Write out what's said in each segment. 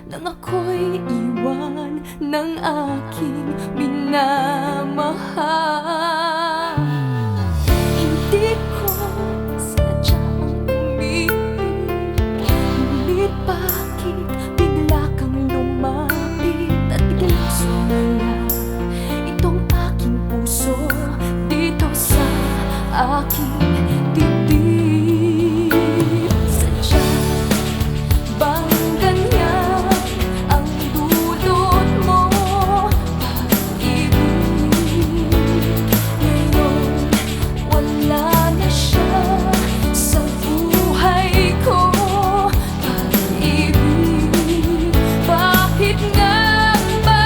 nang ako'y iwan ng aking minamahal. Hindi ko sadyang umibig, ngunit bakit bigla kang lumapit at biglang sumala itong aking puso dito sa aking dibdib. Sadyang bang ganyan ang dulot mo, pag-ibig? Ngayon wala na siya sa buhay ko. Pag-ibig, bakit nga ba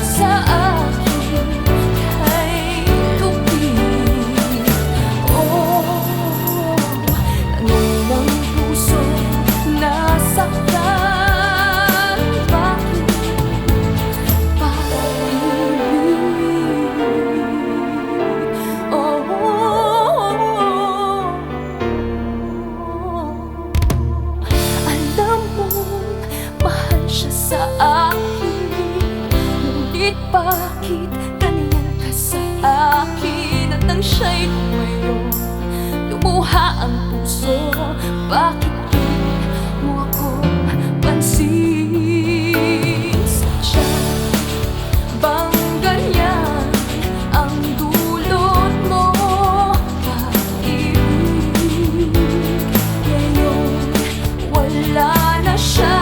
sa akin kay tubig? Oh, tanong ng puso nasaktan. Bakit pag-ibig? Oh, alam mong mahal siya sa akin, ngunit bakit ganyan ka sa akin? At nang siya'y tumayo, lumuha ang puso. Bakit di mo ako pansin? Sadyang bang ganyan ang dulot mo, pag-ibig? Ngayon wala na siya